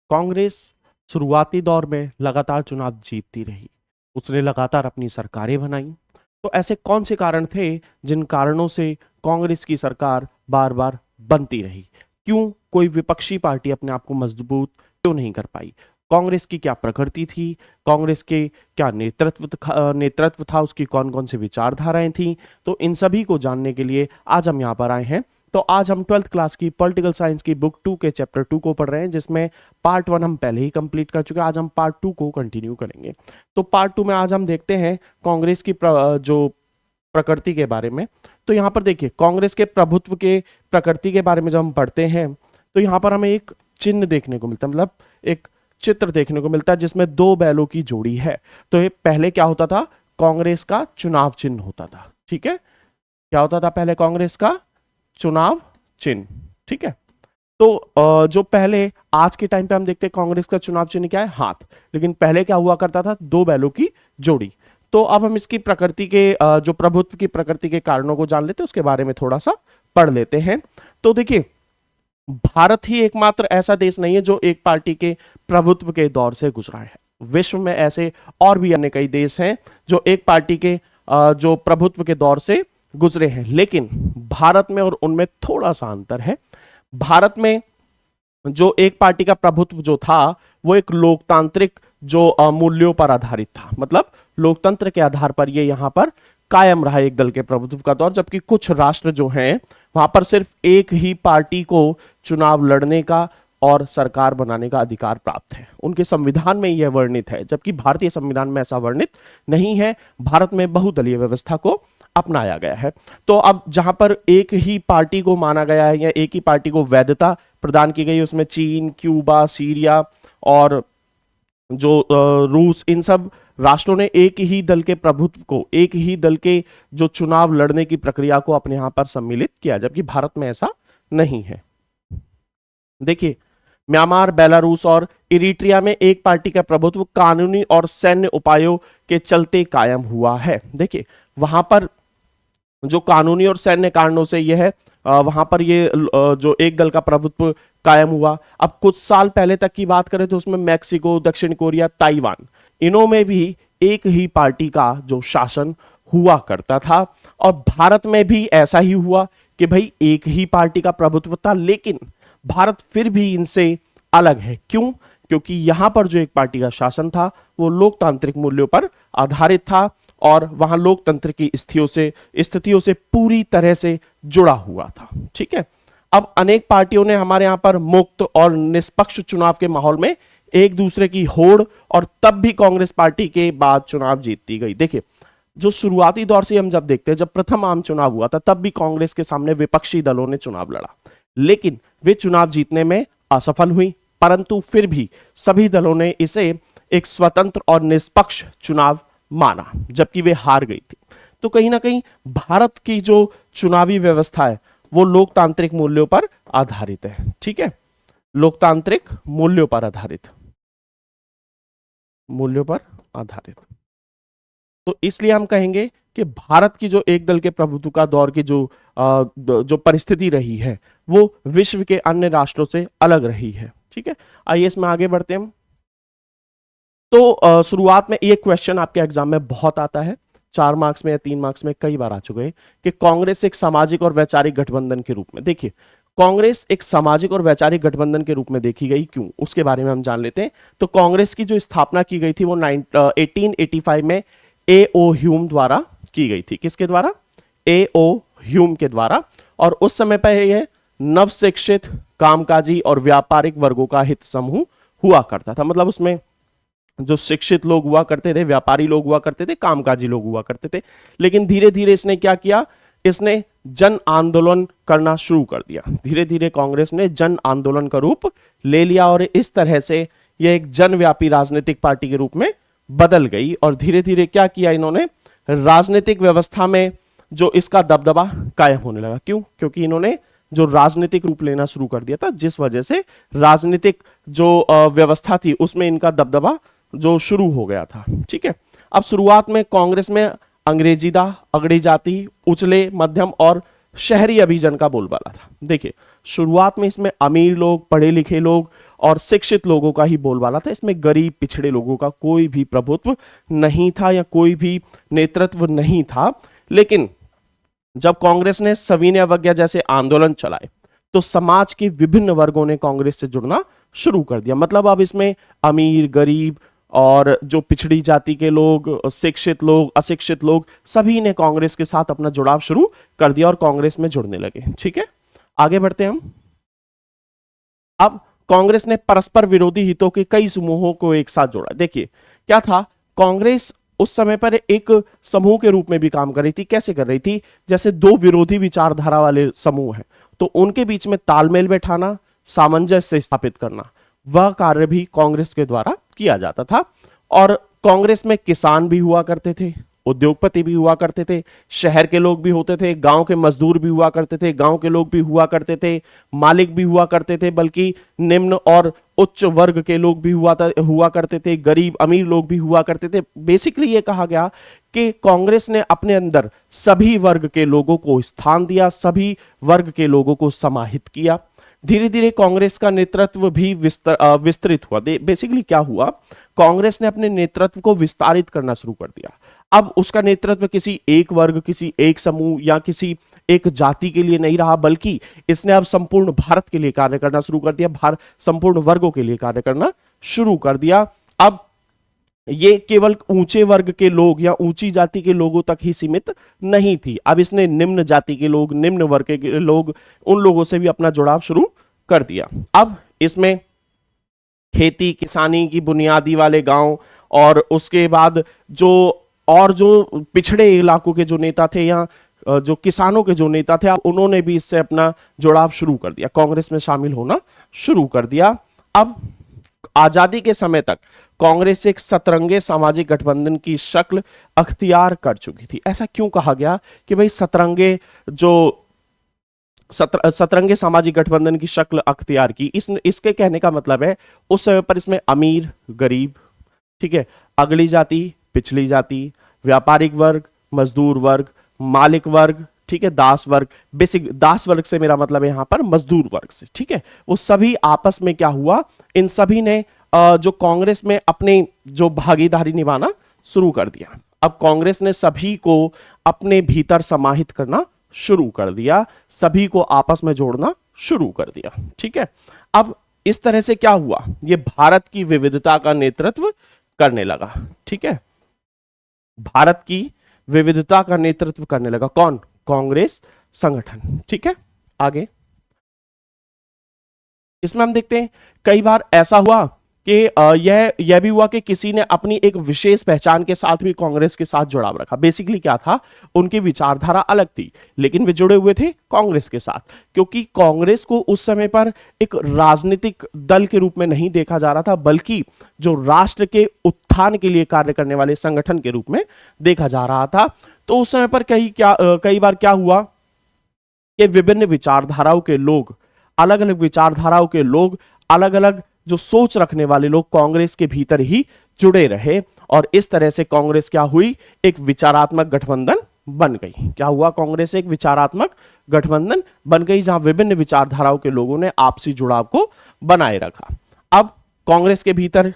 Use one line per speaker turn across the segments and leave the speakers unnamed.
कांग्रेस शुरुआती दौर में लगातार चुनाव जीतती रही, उसने लगातार अपनी सरकारें बनाई। तो ऐसे कौन से कारण थे जिन कारणों से कांग्रेस की सरकार बार बार बनती रही? क्यों कोई विपक्षी पार्टी अपने आप को मजबूत क्यों नहीं कर पाई? कांग्रेस की क्या प्रकृति थी? कांग्रेस के क्या नेतृत्व था? उसकी कौन कौन सी विचारधाराएं थी? तो इन सभी को जानने के लिए आज हम यहाँ पर आए हैं। तो आज हम 12th क्लास की पॉलिटिकल साइंस की बुक 2 के चैप्टर 2 को पढ़ रहे हैं, जिसमें पार्ट 1 हम पहले ही कंप्लीट कर चुके हैं। आज हम पार्ट 2 को कंटिन्यू करेंगे। तो पार्ट 2 में आज हम देखते हैं कांग्रेस की जो प्रकृति के बारे में। तो यहाँ पर देखिए, कांग्रेस के प्रभुत्व के प्रकृति के बारे में जब हम पढ़ते हैं तो यहाँ पर हमें एक चिन्ह देखने को मिलता है, मतलब एक चित्र देखने को मिलता है जिसमें दो बैलों की जोड़ी है। तो ये पहले क्या होता था? कांग्रेस का चुनाव चिन्ह होता था। ठीक है, क्या होता था पहले? कांग्रेस का चुनाव चिन्ह। ठीक है, तो जो पहले, आज के टाइम पे हम देखते हैं कांग्रेस का चुनाव चिन्ह क्या है? हाथ। लेकिन पहले क्या हुआ करता था? दो बैलों की जोड़ी। तो अब हम इसकी प्रकृति के जो प्रभुत्व की प्रकृति के कारणों को जान लेते हैं, उसके बारे में थोड़ा सा पढ़ लेते हैं। तो देखिए, भारत ही एकमात्र ऐसा देश नहीं है जो एक पार्टी के प्रभुत्व के दौर से गुजरा है। विश्व में ऐसे और भी अन्य कई देश हैं जो एक पार्टी के जो प्रभुत्व के दौर से गुजरे हैं, लेकिन भारत में और उनमें थोड़ा सा अंतर है। भारत में जो एक पार्टी का प्रभुत्व जो था वो एक लोकतांत्रिक जो मूल्यों पर आधारित था, मतलब लोकतंत्र के आधार पर ये यहां पर कायम रहा एक दल के प्रभुत्व का दौर। जबकि कुछ राष्ट्र जो हैं वहां पर सिर्फ एक ही पार्टी को चुनाव लड़ने का और सरकार बनाने का अधिकार प्राप्त है, उनके संविधान में यह वर्णित है। जबकि भारतीय संविधान में ऐसा वर्णित नहीं है। भारत में बहुदलीय व्यवस्था को अपनाया गया है। तो अब जहां पर एक ही पार्टी को माना गया है या एक ही पार्टी को वैधता प्रदान की गई, उसमें चीन, क्यूबा, सीरिया और जो रूस, इन सब राष्ट्रों ने एक ही दल के प्रभुत्व को, एक ही दल के जो चुनाव लड़ने की प्रक्रिया को अपने यहां पर सम्मिलित किया, जबकि भारत में ऐसा नहीं है। देखिए, म्यांमार, बेलारूस और इरिट्रिया में एक पार्टी का प्रभुत्व कानूनी और सैन्य उपायों के चलते कायम हुआ है। देखिए, वहां पर जो कानूनी और सैन्य कारणों से यह है, वहां पर ये जो एक दल का प्रभुत्व कायम हुआ। अब कुछ साल पहले तक की बात करें तो उसमें मैक्सिको, दक्षिण कोरिया, ताइवान, इनों में भी एक ही पार्टी का जो शासन हुआ करता था। और भारत में भी ऐसा ही हुआ कि भाई एक ही पार्टी का प्रभुत्व था, लेकिन भारत फिर भी इनसे अलग है। क्यों? क्योंकि यहां पर जो एक पार्टी का शासन था वो लोकतांत्रिक मूल्यों पर आधारित था और वहां लोकतंत्र की स्थितियों से पूरी तरह से जुड़ा हुआ था। ठीक है, अब अनेक पार्टियों ने हमारे यहां पर मुक्त और निष्पक्ष चुनाव के माहौल में एक दूसरे की होड़, और तब भी कांग्रेस पार्टी के बाद चुनाव जीतती गई। देखिए, जो शुरुआती दौर से हम जब देखते हैं, जब प्रथम आम चुनाव हुआ था, तब भी कांग्रेस के सामने विपक्षी दलों ने चुनाव लड़ा, लेकिन वे चुनाव जीतने में असफल हुई। परंतु फिर भी सभी दलों ने इसे एक स्वतंत्र और निष्पक्ष चुनाव माना, जबकि वे हार गई थी। तो कहीं ना कहीं भारत की जो चुनावी व्यवस्था है वो लोकतांत्रिक मूल्यों पर आधारित है। ठीक है, लोकतांत्रिक मूल्यों पर आधारित। तो इसलिए हम कहेंगे कि भारत की जो एक दल के प्रभुत्व का दौर की जो परिस्थिति रही है वो विश्व के अन्य राष्ट्रों से अलग रही है। ठीक है, आइए इसमें आगे बढ़ते हैं। तो शुरुआत में ये क्वेश्चन आपके एग्जाम में बहुत आता है, 4 मार्क्स में या 3 मार्क्स में कई बार आ चुके हैं, कि कांग्रेस एक सामाजिक और वैचारिक गठबंधन के रूप में। देखिए, कांग्रेस एक सामाजिक और वैचारिक गठबंधन के रूप में देखी गई, क्यों, उसके बारे में हम जान लेते हैं। तो कांग्रेस की जो स्थापना की गई थी वो 1885 में A.O. ह्यूम द्वारा की गई थी। किसके द्वारा? A.O. ह्यूम के द्वारा। और उस समय पर यह नवशिक्षित, कामकाजी और व्यापारिक वर्गों का हित समूह हुआ करता था। मतलब उसमें जो शिक्षित लोग हुआ करते थे, व्यापारी लोग हुआ करते थे, कामकाजी लोग हुआ करते थे। लेकिन धीरे धीरे इसने क्या किया? इसने जन आंदोलन करना शुरू कर दिया। धीरे धीरे कांग्रेस ने जन आंदोलन का रूप ले लिया और इस तरह से यह एक जनव्यापी राजनीतिक पार्टी के रूप में बदल गई। और धीरे धीरे क्या किया इन्होंने? राजनीतिक व्यवस्था में जो इसका दबदबा कायम होने लगा। क्यों? क्योंकि इन्होंने जो राजनीतिक रूप लेना शुरू कर दिया था, जिस वजह से राजनीतिक जो व्यवस्था थी उसमें इनका दबदबा जो शुरू हो गया था। ठीक है, अब शुरुआत में कांग्रेस में अंग्रेजीदा, अगड़ी जाति, उचले मध्यम और शहरी अभिजन का बोलबाला था। देखिए, शुरुआत में इसमें अमीर लोग, पढ़े लिखे लोग और शिक्षित लोगों का ही बोलबाला था। इसमें गरीब पिछड़े लोगों का कोई भी प्रभुत्व नहीं था या कोई भी नेतृत्व नहीं था। लेकिन जब कांग्रेस ने सविनय अवज्ञा जैसे आंदोलन चलाए तो समाज के विभिन्न वर्गों ने कांग्रेस से जुड़ना शुरू कर दिया। मतलब अब इसमें अमीर, गरीब और जो पिछड़ी जाति के लोग, शिक्षित लोग, अशिक्षित लोग, सभी ने कांग्रेस के साथ अपना जुड़ाव शुरू कर दिया और कांग्रेस में जुड़ने लगे। ठीक है, आगे बढ़ते हैं हम। अब कांग्रेस ने परस्पर विरोधी हितों के कई समूहों को एक साथ जोड़ा। देखिए क्या था, कांग्रेस उस समय पर एक समूह के रूप में भी काम कर रही थी। कैसे कर रही थी? जैसे दो विरोधी विचारधारा वाले समूह हैं तो उनके बीच में तालमेल बैठाना, सामंजस्य स्थापित करना, वह कार्य भी कांग्रेस के द्वारा किया जाता था। और कांग्रेस में किसान भी हुआ करते थे, उद्योगपति भी हुआ करते थे, शहर के लोग भी होते थे, गांव के मजदूर भी हुआ करते थे, गांव के लोग भी हुआ करते थे, मालिक भी हुआ करते थे, बल्कि निम्न और उच्च वर्ग के लोग भी हुआ करते थे, गरीब अमीर लोग भी हुआ करते थे। बेसिकली ये कहा गया कि कांग्रेस ने अपने अंदर सभी वर्ग के लोगों को स्थान दिया, सभी वर्ग के लोगों को समाहित किया। धीरे धीरे कांग्रेस का नेतृत्व भी विस्तृत हुआ। बेसिकली क्या हुआ, कांग्रेस ने अपने नेतृत्व को विस्तारित करना शुरू कर दिया। अब उसका नेतृत्व किसी एक वर्ग, किसी एक समूह या किसी एक जाति के लिए नहीं रहा, बल्कि इसने अब संपूर्ण भारत के लिए कार्य करना शुरू कर दिया, संपूर्ण वर्गों के लिए कार्य करना शुरू कर दिया। अब ये केवल ऊंचे वर्ग के लोग या ऊंची जाति के लोगों तक ही सीमित नहीं थी। अब इसने निम्न जाति के लोग, निम्न वर्ग के लोग, उन लोगों से भी अपना जुड़ाव शुरू कर दिया। अब इसमें खेती किसानी की बुनियादी वाले गांव और उसके बाद जो पिछड़े इलाकों के जो नेता थे या जो किसानों के जो नेता थे, उन्होंने भी इससे अपना जुड़ाव शुरू कर दिया, कांग्रेस में शामिल होना शुरू कर दिया। अब आजादी के समय तक कांग्रेस एक सतरंगे सामाजिक गठबंधन की शक्ल अख्तियार कर चुकी थी। ऐसा क्यों कहा गया कि भाई सतरंगे सामाजिक गठबंधन की शक्ल अख्तियार की? इसके कहने का मतलब है उस समय पर इसमें अमीर, गरीब, ठीक है, अगली जाति, पिछली जाति, व्यापारिक वर्ग, मजदूर वर्ग, मालिक वर्ग, ठीक है, दास वर्ग। बेसिक दास वर्ग से मेरा मतलब है यहां पर मजदूर वर्ग से, ठीक है। वो सभी आपस में क्या हुआ, इन सभी ने जो कांग्रेस में अपने जो भागीदारी निभाना शुरू कर दिया। अब कांग्रेस ने सभी को अपने भीतर समाहित करना शुरू कर दिया, सभी को आपस में जोड़ना शुरू कर दिया, ठीक है। अब इस तरह से क्या हुआ, ये भारत की विविधता का नेतृत्व करने लगा, ठीक है। भारत की विविधता का नेतृत्व करने लगा कौन? कांग्रेस संगठन, ठीक है। आगे इसमें हम देखते हैं कई बार ऐसा हुआ कि यह भी हुआ कि किसी ने अपनी एक विशेष पहचान के साथ भी कांग्रेस के साथ जुड़ाव रखा। बेसिकली क्या था, उनकी विचारधारा अलग थी लेकिन वे जुड़े हुए थे कांग्रेस के साथ, क्योंकि कांग्रेस को उस समय पर एक राजनीतिक दल के रूप में नहीं देखा जा रहा था, बल्कि जो राष्ट्र के उत्थान के लिए कार्य करने वाले संगठन के रूप में देखा जा रहा था। तो उस समय पर कई बार क्या हुआ कि विभिन्न विचारधाराओं के लोग, अलग अलग विचारधाराओं के लोग, अलग अलग जो सोच रखने वाले लोग कांग्रेस के भीतर ही जुड़े रहे और इस तरह से कांग्रेस क्या हुई, एक विचारात्मक गठबंधन बन गई। क्या हुआ, कांग्रेस एक विचारात्मक गठबंधन बन गई जहां विभिन्न विचारधाराओं के लोगों ने आपसी जुड़ाव को बनाए रखा। अब कांग्रेस के भीतर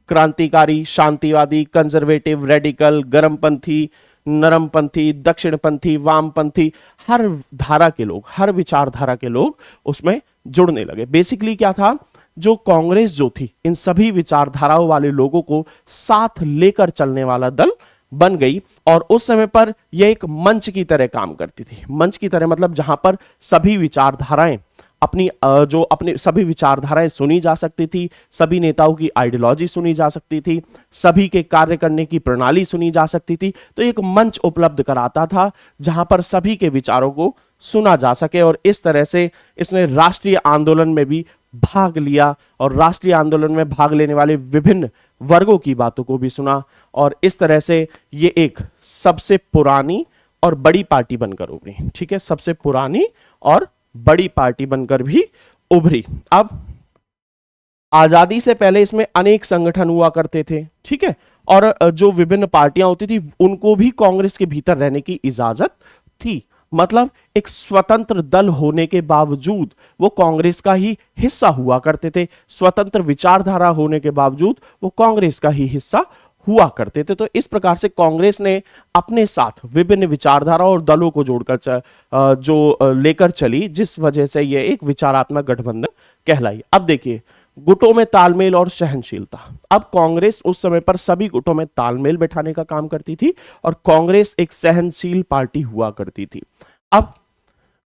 क्रांतिकारी, शांतिवादी, कंजर्वेटिव, रेडिकल, गर्मपंथी, नरमपंथी, दक्षिणपंथी, वामपंथी, हर धारा के लोग, हर विचारधारा के लोग उसमें जुड़ने लगे। बेसिकली क्या था, जो कांग्रेस जो थी इन सभी विचारधाराओं वाले लोगों को साथ लेकर चलने वाला दल बन गई और उस समय पर यह एक मंच की तरह काम करती थी। मंच की तरह मतलब जहां पर सभी विचारधाराएं अपनी सभी विचारधाराएं सुनी जा सकती थी, सभी नेताओं की आइडियोलॉजी सुनी जा सकती थी, सभी के कार्य करने की प्रणाली सुनी जा सकती थी। तो एक मंच उपलब्ध कराता था जहां पर सभी के विचारों को सुना जा सके और इस तरह से इसने राष्ट्रीय आंदोलन में भी भाग लिया और राष्ट्रीय आंदोलन में भाग लेने वाले विभिन्न वर्गों की बातों को भी सुना और इस तरह से ये एक सबसे पुरानी और बड़ी पार्टी बनकर उभरी, ठीक है, सबसे पुरानी और बड़ी पार्टी बनकर भी उभरी। अब आजादी से पहले इसमें अनेक संगठन हुआ करते थे, ठीक है, और जो विभिन्न पार्टियां होती थी उनको भी कांग्रेस के भीतर रहने की इजाजत थी। मतलब एक स्वतंत्र दल होने के बावजूद वो कांग्रेस का ही हिस्सा हुआ करते थे, स्वतंत्र विचारधारा होने के बावजूद वो कांग्रेस का ही हिस्सा हुआ करते थे। तो इस प्रकार से कांग्रेस ने अपने साथ विभिन्न विचारधारा और दलों को जोड़कर लेकर चली, जिस वजह से ये एक विचारात्मक गठबंधन कहलाई। अब देखिए, गुटों में तालमेल और सहनशीलता। अब कांग्रेस उस समय पर सभी गुटों में तालमेल बैठाने का काम करती थी और कांग्रेस एक सहनशील पार्टी हुआ करती थी। अब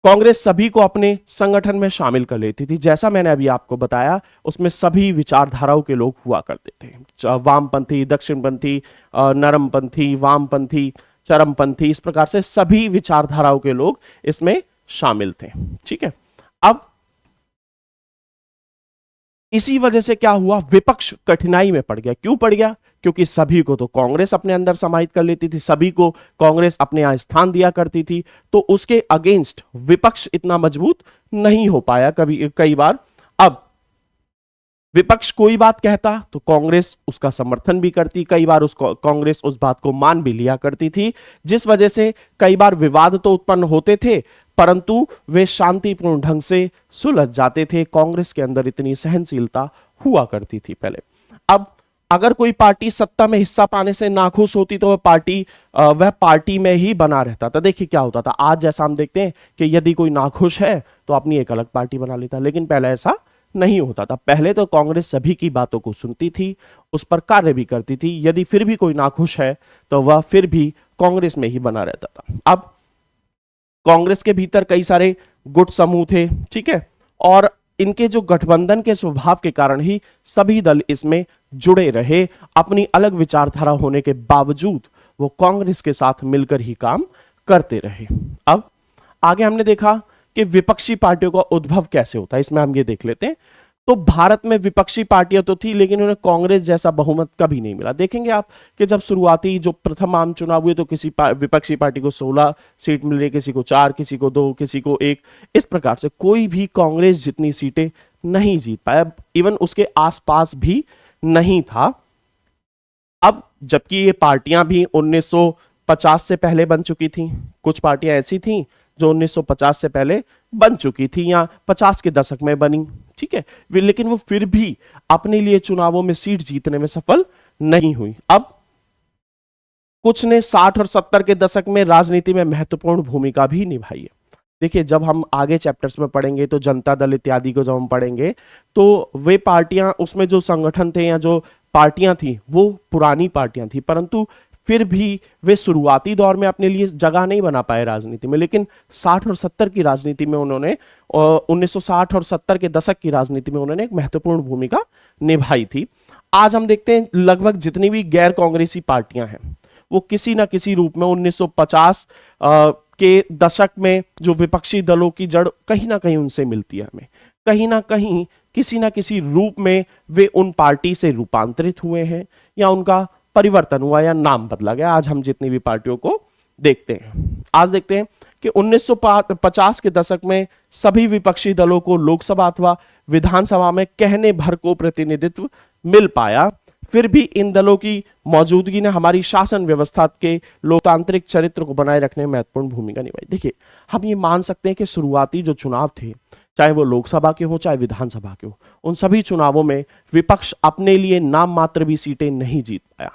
कांग्रेस सभी को अपने संगठन में शामिल कर लेती थी। जैसा मैंने अभी आपको बताया, उसमें सभी विचारधाराओं के लोग हुआ करते थे, वामपंथी, दक्षिणपंथी, नरमपंथी, वामपंथी, चरमपंथी, इस प्रकार से सभी विचारधाराओं के लोग इसमें शामिल थे। ठीक है। अब इसी वजह से क्या हुआ, विपक्ष कठिनाई में पड़ गया। क्यों पड़ गया? क्योंकि सभी को तो कांग्रेस अपने अंदर समाहित कर लेती थी, सभी को कांग्रेस अपने यहां स्थान दिया करती थी, तो उसके अगेंस्ट विपक्ष इतना मजबूत नहीं हो पाया कई बार। अब विपक्ष कोई बात कहता तो कांग्रेस उसका समर्थन भी करती, कई बार कांग्रेस उस बात को मान भी लिया करती थी, जिस वजह से कई बार विवाद तो उत्पन्न होते थे परंतु वे शांतिपूर्ण ढंग से सुलझ जाते थे। कांग्रेस के अंदर इतनी सहनशीलता हुआ करती थी पहले। अब अगर कोई पार्टी सत्ता में हिस्सा पाने से नाखुश होती तो वह पार्टी में ही बना रहता था। देखिए क्या होता था, आज जैसा हम देखते हैं कि यदि कोई नाखुश है तो अपनी एक अलग पार्टी बना लेता, लेकिन पहले ऐसा नहीं होता था। पहले तो कांग्रेस सभी की बातों को सुनती थी, उस पर कार्य भी करती थी। यदि फिर भी कोई नाखुश है तो वह फिर भी कांग्रेस में ही बना रहता था। अब कांग्रेस के भीतर कई सारे गुट समूह थे, ठीक है, और इनके जो गठबंधन के स्वभाव के कारण ही सभी दल इसमें जुड़े रहे। अपनी अलग विचारधारा होने के बावजूद वो कांग्रेस के साथ मिलकर ही काम करते रहे। अब आगे हमने देखा कि विपक्षी पार्टियों का उद्भव कैसे होता है, इसमें हम ये देख लेते हैं। तो भारत में विपक्षी पार्टियां तो थी, लेकिन उन्हें कांग्रेस जैसा बहुमत कभी नहीं मिला। देखेंगे आप कि जब शुरुआती जो प्रथम आम चुनाव हुए तो किसी विपक्षी पार्टी को 16 सीट मिल रही, किसी को 4, किसी को 2, किसी को 1, इस प्रकार से कोई भी कांग्रेस जितनी सीटें नहीं जीत पाया, इवन उसके आसपास भी नहीं था। अब जबकि ये पार्टियां भी 1950 से पहले बन चुकी थी, कुछ पार्टियां ऐसी थी जो 1950 से पहले बन चुकी थी या 50 के दशक में बनी, ठीक है, लेकिन वो फिर भी अपने लिए चुनावों में सीट जीतने में सफल नहीं हुई। अब कुछ ने 60 और 70 के दशक में राजनीति में महत्वपूर्ण भूमिका भी निभाई है। देखिए, जब हम आगे चैप्टर्स में पढ़ेंगे तो जनता दल इत्यादि को जब हम पढ़ेंगे तो वे पार्टियां, उसमें जो संगठन थे या जो पार्टियां थी वो पुरानी पार्टियां थी, परंतु फिर भी वे शुरुआती दौर में अपने लिए जगह नहीं बना पाए राजनीति में। लेकिन 60 और 70 की राजनीति में उन्होंने 1960 और 70 के दशक की राजनीति में उन्होंने एक महत्वपूर्ण भूमिका निभाई थी। आज हम देखते हैं लगभग जितनी भी गैर कांग्रेसी पार्टियां हैं वो किसी ना किसी रूप में 1950 के दशक में जो विपक्षी दलों की जड़ कहीं ना कहीं उनसे मिलती है। हमें कहीं ना कहीं किसी ना किसी रूप में वे उन पार्टी से रूपांतरित हुए हैं या उनका परिवर्तन हुआ या नाम बदला गया। आज हम जितनी भी पार्टियों को देखते हैं, आज देखते हैं कि 1950 के दशक में सभी विपक्षी दलों को लोकसभा अथवा विधानसभा में कहने भर को प्रतिनिधित्व मिल पाया। फिर भी इन दलों की मौजूदगी ने हमारी शासन व्यवस्था के लोकतांत्रिक चरित्र को बनाए रखने में महत्वपूर्ण भूमिका निभाई। देखिए, हम ये मान सकते हैं कि शुरुआती जो चुनाव थे, चाहे वो लोकसभा के हो चाहे विधानसभा के हो, उन सभी चुनावों में विपक्ष अपने लिए नाम मात्र भी सीटें नहीं जीत पाया।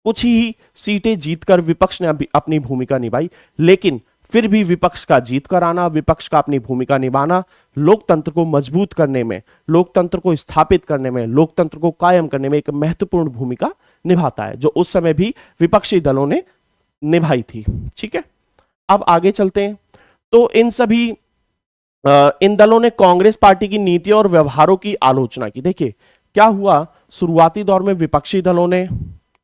कुछ ही सीटें जीतकर विपक्ष ने अपनी भूमिका निभाई, लेकिन फिर भी विपक्ष का जीत कर आना, विपक्ष का अपनी भूमिका निभाना लोकतंत्र को मजबूत करने में, लोकतंत्र को स्थापित करने में, लोकतंत्र को कायम करने में एक महत्वपूर्ण भूमिका निभाता है, जो उस समय भी विपक्षी दलों ने निभाई थी। ठीक है, अब आगे चलते हैं। तो इन दलों ने कांग्रेस पार्टी की नीतियों और व्यवहारों की आलोचना की। देखिए क्या हुआ, शुरुआती दौर में विपक्षी दलों ने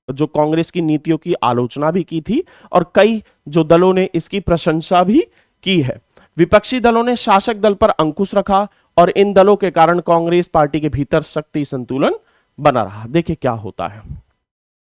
जो कांग्रेस की नीतियों की आलोचना भी की थी और कई जो दलों ने इसकी प्रशंसा भी की है। विपक्षी दलों ने शासक दल पर अंकुश रखा और इन दलों के कारण कांग्रेस पार्टी के भीतर शक्ति संतुलन बना रहा। देखिए क्या होता है,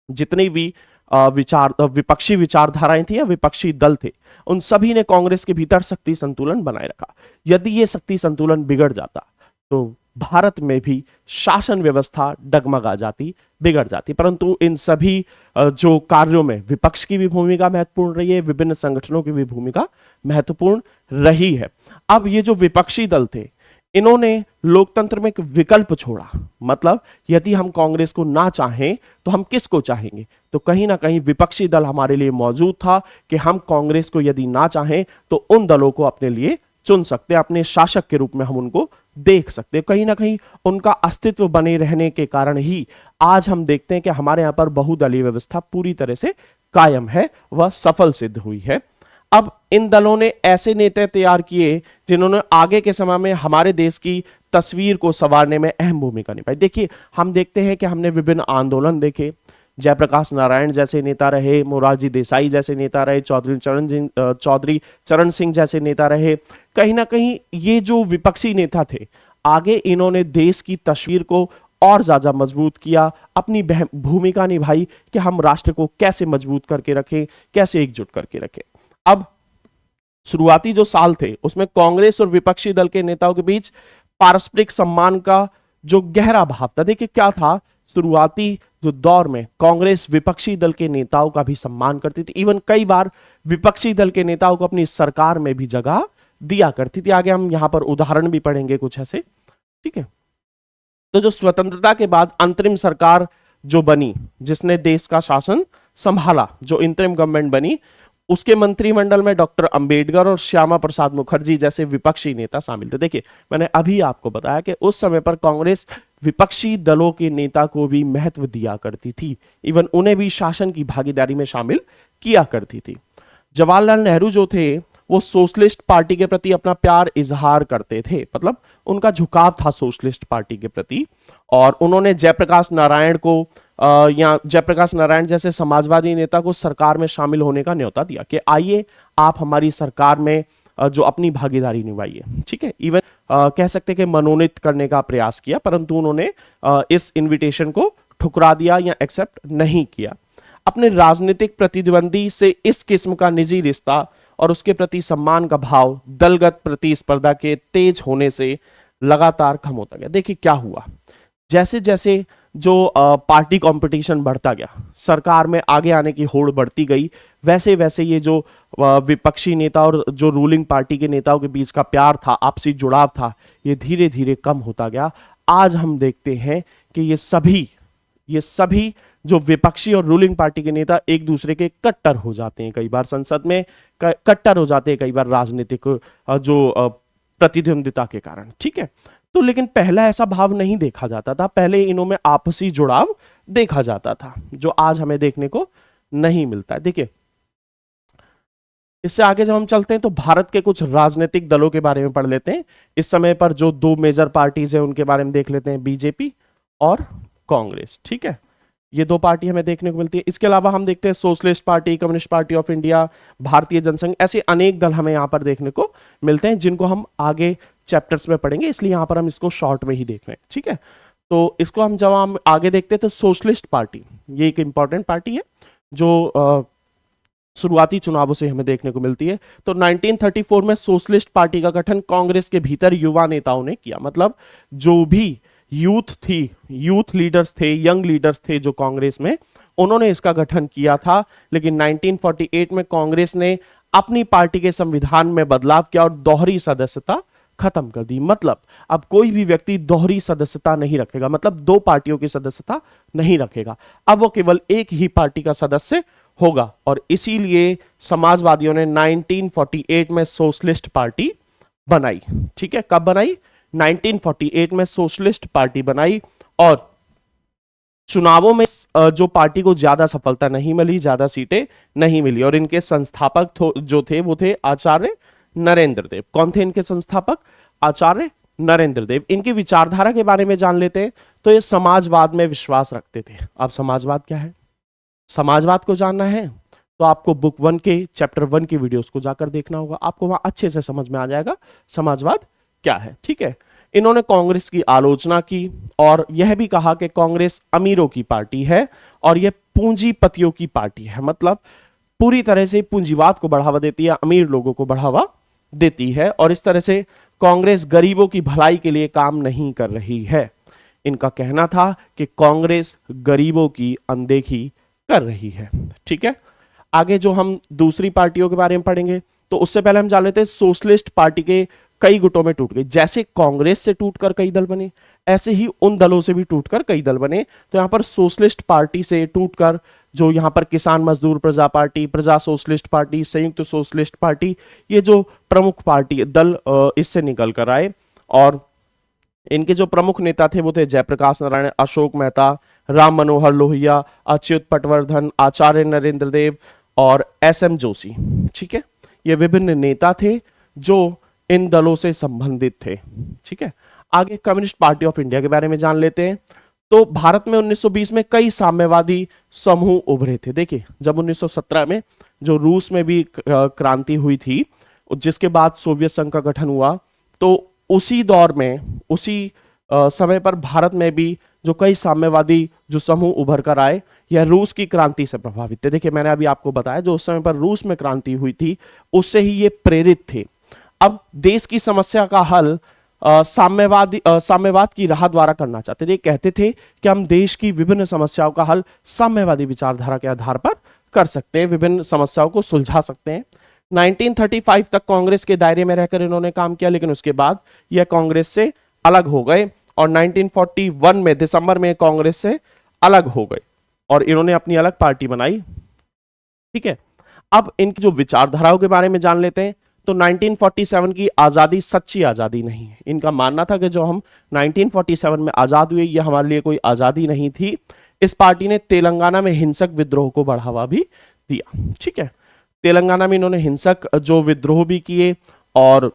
जितनी भी विपक्षी विचारधाराएं थी या विपक्षी दल थे, उन सभी ने कांग्रेस के भीतर शक्ति संतुलन बनाए रखा। यदि ये शक्ति संतुलन बिगड़ जाता तो भारत में भी शासन व्यवस्था डगमगा जाती, बिगड़ जाती। परंतु इन सभी जो कार्यों में विपक्ष की भी भूमिका महत्वपूर्ण रही है, विभिन्न संगठनों की भी भूमिका महत्वपूर्ण रही है। अब ये जो विपक्षी दल थे, इन्होंने लोकतंत्र में एक विकल्प छोड़ा। मतलब यदि हम कांग्रेस को ना चाहें तो हम किसको चाहेंगे? तो कहीं ना कहीं विपक्षी दल हमारे लिए मौजूद था कि हम कांग्रेस को यदि ना चाहें तो उन दलों को अपने लिए चुन सकते, अपने शासक के रूप में हम उनको देख सकते। कहीं ना कहीं उनका अस्तित्व बने रहने के कारण ही आज हम देखते हैं कि हमारे यहां पर बहुदलीय व्यवस्था पूरी तरह से कायम है, वह सफल सिद्ध हुई है। अब इन दलों ने ऐसे नेता तैयार किए जिन्होंने आगे के समय में हमारे देश की तस्वीर को संवारने में अहम भूमिका निभाई। देखिए, हम देखते हैं कि हमने विभिन्न आंदोलन देखे, जयप्रकाश नारायण जैसे नेता रहे, मोरारजी देसाई जैसे नेता रहे, चौधरी चरण सिंह जैसे नेता रहे। कहीं ना कहीं ये जो विपक्षी नेता थे, आगे इन्होंने देश की तस्वीर को और ज्यादा मजबूत किया, अपनी भूमिका निभाई कि हम राष्ट्र को कैसे मजबूत करके रखें, कैसे एकजुट करके रखें। अब शुरुआती जो साल थे उसमें कांग्रेस और विपक्षी दल के नेताओं के बीच पारस्परिक सम्मान का जो गहरा भाव था। देखिए क्या था, शुरुआती जो दौर में कांग्रेस विपक्षी दल के नेताओं का भी सम्मान करती थी, इवन कई बार विपक्षी दल के नेताओं को अपनी सरकार में भी जगह दिया करती थी। आगे हम यहां पर उदाहरण भी पढ़ेंगे कुछ ऐसे, ठीक है। तो जो स्वतंत्रता के बाद अंतरिम सरकार जो बनी, जिसने देश का शासन संभाला, जो इंतरिम गवर्नमेंट बनी, उसके मंत्रिमंडल में डॉक्टर अंबेडकर और श्यामा प्रसाद मुखर्जी जैसे विपक्षी नेता शामिल थे। देखिए, मैंने अभी आपको बताया कि उस समय पर कांग्रेस विपक्षी दलों के नेता को भी महत्व दिया करती थी, इवन उन्हें भी शासन की भागीदारी में शामिल किया करती थी। जवाहरलाल नेहरू जो थे वो सोशलिस्ट पार्टी के प्रति अपना प्यार इजहार करते थे, मतलब उनका झुकाव था सोशलिस्ट पार्टी के प्रति, और उन्होंने जयप्रकाश नारायण को या जयप्रकाश नारायण जैसे समाजवादी नेता को सरकार में शामिल होने का न्योता दिया कि आइए आप हमारी सरकार में जो अपनी भागीदारी निभाइए, ठीक है। इवन कह सकते कि मनोनीत करने का प्रयास किया, परंतु उन्होंने इस इनविटेशन को ठुकरा दिया या एक्सेप्ट नहीं किया। अपने राजनीतिक प्रतिद्वंदी से इस किस्म का निजी रिश्ता और उसके प्रति सम्मान का भाव दलगत प्रतिस्पर्धा के तेज होने से लगातार कम होता गया। देखिए क्या हुआ, जैसे जैसे जो पार्टी कंपटीशन बढ़ता गया, सरकार में आगे आने की होड़ बढ़ती गई, वैसे वैसे ये जो विपक्षी नेता और जो रूलिंग पार्टी के नेताओं के बीच का प्यार था, आपसी जुड़ाव था, ये धीरे धीरे कम होता गया। आज हम देखते हैं कि ये सभी जो विपक्षी और रूलिंग पार्टी के नेता एक दूसरे के कट्टर हो जाते हैं, कई बार संसद में कट्टर हो जाते हैं, कई बार राजनीतिक जो प्रतिद्वंदिता के कारण, ठीक है। तो लेकिन पहला ऐसा भाव नहीं देखा जाता था, पहले इनों में आपसी जुड़ाव देखा जाता था, जो आज हमें देखने को नहीं मिलता है। देखिए, इससे आगे जब हम चलते हैं तो भारत के कुछ राजनीतिक दलों के बारे में पढ़ लेते हैं। इस समय पर जो दो मेजर पार्टीज है उनके बारे में देख लेते हैं, बीजेपी और कांग्रेस, ठीक है। ये दो पार्टी हमें देखने को मिलती है। इसके अलावा हम देखते हैं socialist party, communist party of India, भारतीय जनसंघ, ऐसे अनेक दल हमें यहाँ पर देखने को मिलते हैं, जिनको हम आगे चैप्टर्स में पढ़ेंगे, इसलिए यहाँ पर हम इसको शॉर्ट में ही देख रहे हैं, ठीक है। तो इसको हम जब हम आगे देखते हैं तो सोशलिस्ट पार्टी, ये एक इंपॉर्टेंट पार्टी है जो शुरुआती चुनावों से हमें देखने को मिलती है। तो 1934 में सोशलिस्ट पार्टी का गठन कांग्रेस के भीतर युवा नेताओं ने किया, मतलब जो भी यूथ लीडर्स थे, यंग लीडर्स थे जो कांग्रेस में, उन्होंने इसका गठन किया था। लेकिन 1948 में कांग्रेस ने अपनी पार्टी के संविधान में बदलाव किया और दोहरी सदस्यता खत्म कर दी। मतलब अब कोई भी व्यक्ति दोहरी सदस्यता नहीं रखेगा, मतलब दो पार्टियों की सदस्यता नहीं रखेगा, अब वो केवल एक ही पार्टी का सदस्य होगा। और इसीलिए समाजवादियों ने 1948 में सोशलिस्ट पार्टी बनाई, ठीक है। कब बनाई? 1948 में सोशलिस्ट पार्टी बनाई। और चुनावों में जो पार्टी को ज्यादा सफलता नहीं मिली, ज्यादा सीटें नहीं मिली, और इनके संस्थापक जो थे वो थे आचार्य नरेंद्र देव। कौन थे इनके संस्थापक? आचार्य नरेंद्र देव। इनकी विचारधारा के बारे में जान लेते हैं। तो ये समाजवाद में विश्वास रखते थे। अब समाजवाद क्या है? समाजवाद को जानना है तो आपको बुक 1 के चैप्टर 1 की वीडियोस को जाकर देखना होगा, आपको वहां अच्छे से समझ में आ जाएगा समाजवाद क्या है, ठीक है। इन्होंने कांग्रेस की आलोचना की और यह भी कहा कि कांग्रेस अमीरों की पार्टी है और यह पूंजीपतियों की पार्टी है, मतलब पूरी तरह से पूंजीवाद को बढ़ावा देती है, अमीर लोगों को बढ़ावा देती है। और इस तरह से कांग्रेस गरीबों की भलाई के लिए काम नहीं कर रही है। इनका कहना था कि कांग्रेस गरीबों की अनदेखी कर रही है। ठीक है, आगे जो हम दूसरी पार्टियों के बारे में पढ़ेंगे तो उससे पहले हम जान लेते हैं सोशलिस्ट पार्टी के कई गुटों में टूट गई। जैसे कांग्रेस से टूटकर कई दल बने, ऐसे ही उन दलों से भी टूटकर कई दल बने। तो यहां पर सोशलिस्ट पार्टी से टूटकर जो यहां पर किसान मजदूर प्रजा पार्टी, प्रजा सोशलिस्ट पार्टी, संयुक्त सोशलिस्ट पार्टी, ये जो प्रमुख पार्टी दल इससे निकल कर आए। और इनके जो प्रमुख नेता थे वो थे जयप्रकाश नारायण, अशोक मेहता, राम मनोहर लोहिया, अच्युत पटवर्धन, आचार्य नरेंद्र देव और एस.एम. जोशी। ठीक है, ये विभिन्न नेता थे जो इन दलों से संबंधित थे। ठीक है, आगे कम्युनिस्ट पार्टी ऑफ इंडिया के बारे में जान लेते हैं। तो भारत में 1920 में कई साम्यवादी समूह उभरे थे। देखिए, जब 1917 में जो रूस में भी क्रांति हुई थी, जिसके बाद सोवियत संघ का गठन हुआ, तो उसी दौर में, उसी समय पर भारत में भी जो कई साम्यवादी जो समूह उभर कर आए, यह रूस की क्रांति से प्रभावित थे। देखिए, मैंने अभी आपको बताया जो उस समय पर रूस में क्रांति हुई थी, उससे ही ये प्रेरित थे। अब देश की समस्या का हल साम्यवाद की राह द्वारा करना चाहते थे। कहते थे कि हम देश की विभिन्न समस्याओं का हल साम्यवादी विचारधारा के आधार पर कर सकते हैं, विभिन्न समस्याओं को सुलझा सकते हैं। 1935 तक कांग्रेस के दायरे में रहकर इन्होंने काम किया, लेकिन उसके बाद यह कांग्रेस से अलग हो गए और 1941 में दिसंबर में कांग्रेस से अलग हो गए और इन्होंने अपनी अलग पार्टी बनाई। ठीक है, अब इनकी जो विचारधाराओं के बारे में जान लेते हैं। तो 1947 की आजादी सच्ची आजादी नहीं है। इनका मानना था कि जो हम 1947 में आजाद हुए, ये हमारे लिए कोई आजादी नहीं थी। इस पार्टी ने तेलंगाना में हिंसक विद्रोह को बढ़ावा भी दिया। ठीक है, तेलंगाना में इन्होंने हिंसक जो विद्रोह भी किए और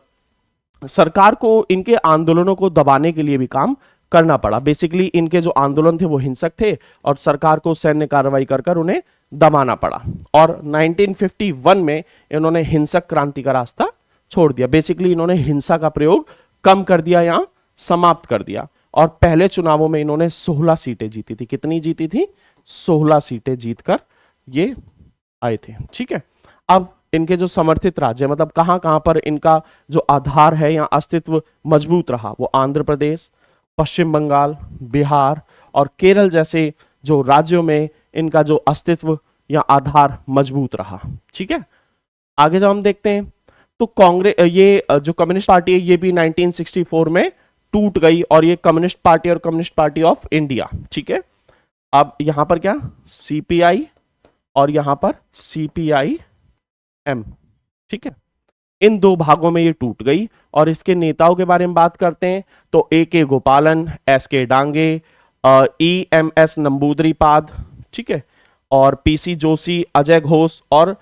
सरकार को इनके आंदोलनों को दबाने के लिए भी काम करना पड़ा। बेसिकली इनके जो आंदोलन थे वो हिंसक थे और सरकार को सैन्य कार्रवाई कर उन्हें दबाना पड़ा। और 1951 में इन्होंने हिंसक क्रांति का रास्ता छोड़ दिया। बेसिकली इन्होंने हिंसा का प्रयोग कम कर दिया या समाप्त कर दिया। और पहले चुनावों में इन्होंने 16 सीटें जीती थी। कितनी जीती थी? 16 सीटें जीतकर ये आए थे। ठीक है, अब इनके जो समर्थित राज्य, मतलब कहां कहां पर इनका जो आधार है या अस्तित्व मजबूत रहा, वो आंध्र प्रदेश, पश्चिम बंगाल, बिहार और केरल जैसे जो राज्यों में इनका जो अस्तित्व या आधार मजबूत रहा। ठीक है, आगे जब हम देखते हैं तो कांग्रेस, ये जो कम्युनिस्ट पार्टी है, ये भी 1964 में टूट गई और ये कम्युनिस्ट पार्टी और कम्युनिस्ट पार्टी ऑफ इंडिया। ठीक है, अब यहां पर क्या सीपीआई और यहां पर सीपीआई-एम। ठीक है, इन दो भागों में ये टूट गई। और इसके नेताओं के बारे में बात करते हैं तो ए.के. गोपालन, एस.के. डांगे, ई.एम.एस. नंबूदरीपाद, ठीक है, और पी.सी. जोशी, अजय घोष और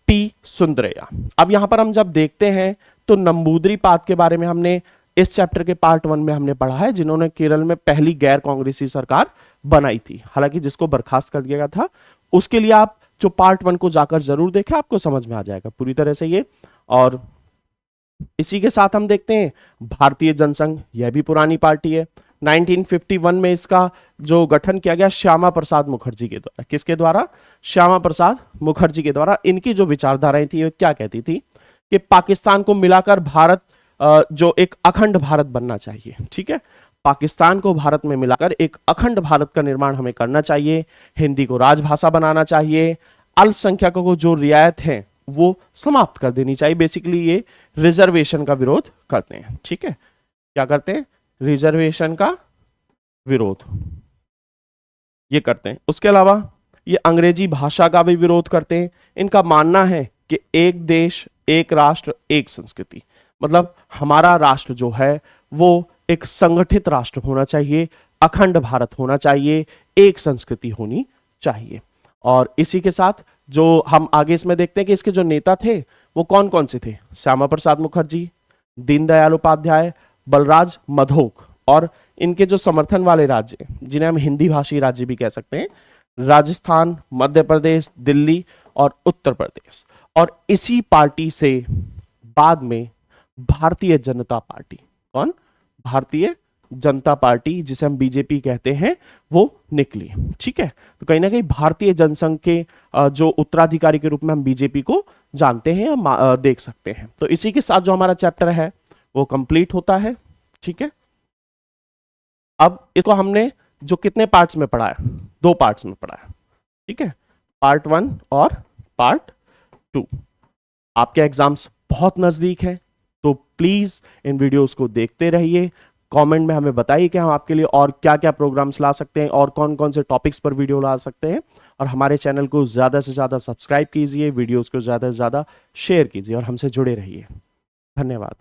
टी. सुंदरैया। अब यहां पर हम जब देखते हैं तो नंबूदरीपाद के बारे में हमने इस चैप्टर के पार्ट 1 में हमने पढ़ा है, जिन्होंने केरल में पहली गैर कांग्रेसी सरकार बनाई थी, हालांकि जिसको बर्खास्त कर दिया गया था। उसके लिए आप जो पार्ट 1 को जाकर जरूर देखें, आपको समझ में आ जाएगा पूरी तरह से ये। और इसी के साथ हम देखते हैं भारतीय जनसंघ, यह भी पुरानी पार्टी है। 1951 में इसका जो गठन किया गया श्यामा प्रसाद मुखर्जी के द्वारा। किसके द्वारा? श्यामा प्रसाद मुखर्जी के द्वारा। इनकी जो विचारधाराएं थी वो क्या कहती थी कि पाकिस्तान को मिलाकर भारत जो एक अखंड भारत बनना चाहिए। ठीक है, पाकिस्तान को भारत में मिलाकर एक अखंड भारत का निर्माण हमें करना चाहिए। हिंदी को राजभाषा बनाना चाहिए। अल्पसंख्यकों को जो रियायत है वो समाप्त कर देनी चाहिए। बेसिकली ये रिजर्वेशन का विरोध करते हैं। ठीक है, क्या करते हैं? रिजर्वेशन का विरोध ये करते हैं। उसके अलावा ये अंग्रेजी भाषा का भी विरोध करते हैं। इनका मानना है कि एक देश, एक राष्ट्र, एक संस्कृति, मतलब हमारा राष्ट्र जो है वो एक संगठित राष्ट्र होना चाहिए, अखंड भारत होना चाहिए, एक संस्कृति होनी चाहिए। और इसी के साथ जो हम आगे इसमें देखते हैं कि इसके जो नेता थे वो कौन कौन से थे? श्यामा प्रसाद मुखर्जी, दीनदयाल उपाध्याय, बलराज मधोक, और इनके जो समर्थन वाले राज्य, जिन्हें हम हिंदी भाषी राज्य भी कह सकते हैं, राजस्थान, मध्य प्रदेश, दिल्ली और उत्तर प्रदेश। और इसी पार्टी से बाद में भारतीय जनता पार्टी, कौन? भारतीय जनता पार्टी, जिसे हम बीजेपी कहते हैं, वो निकली। ठीक है, तो कहीं ना कहीं भारतीय जनसंघ के जो उत्तराधिकारी के रूप में हम बीजेपी को जानते हैं या देख सकते हैं। तो इसी के साथ जो हमारा चैप्टर है वो कंप्लीट होता है। ठीक है, अब इसको हमने जो कितने पार्ट्स में पढ़ा है, 2 पार्ट्स में पढ़ा है। ठीक है, पार्ट 1 और पार्ट 2। आपके एग्जाम्स बहुत नजदीक हैं, तो प्लीज इन वीडियोस को देखते रहिए। कमेंट में हमें बताइए कि हम आपके लिए और क्या क्या प्रोग्राम्स ला सकते हैं और कौन कौन से टॉपिक्स पर वीडियो ला सकते हैं। और हमारे चैनल को ज्यादा से ज्यादा सब्सक्राइब कीजिए, वीडियोस को ज्यादा से ज्यादा शेयर कीजिए और हमसे जुड़े रहिए। धन्यवाद।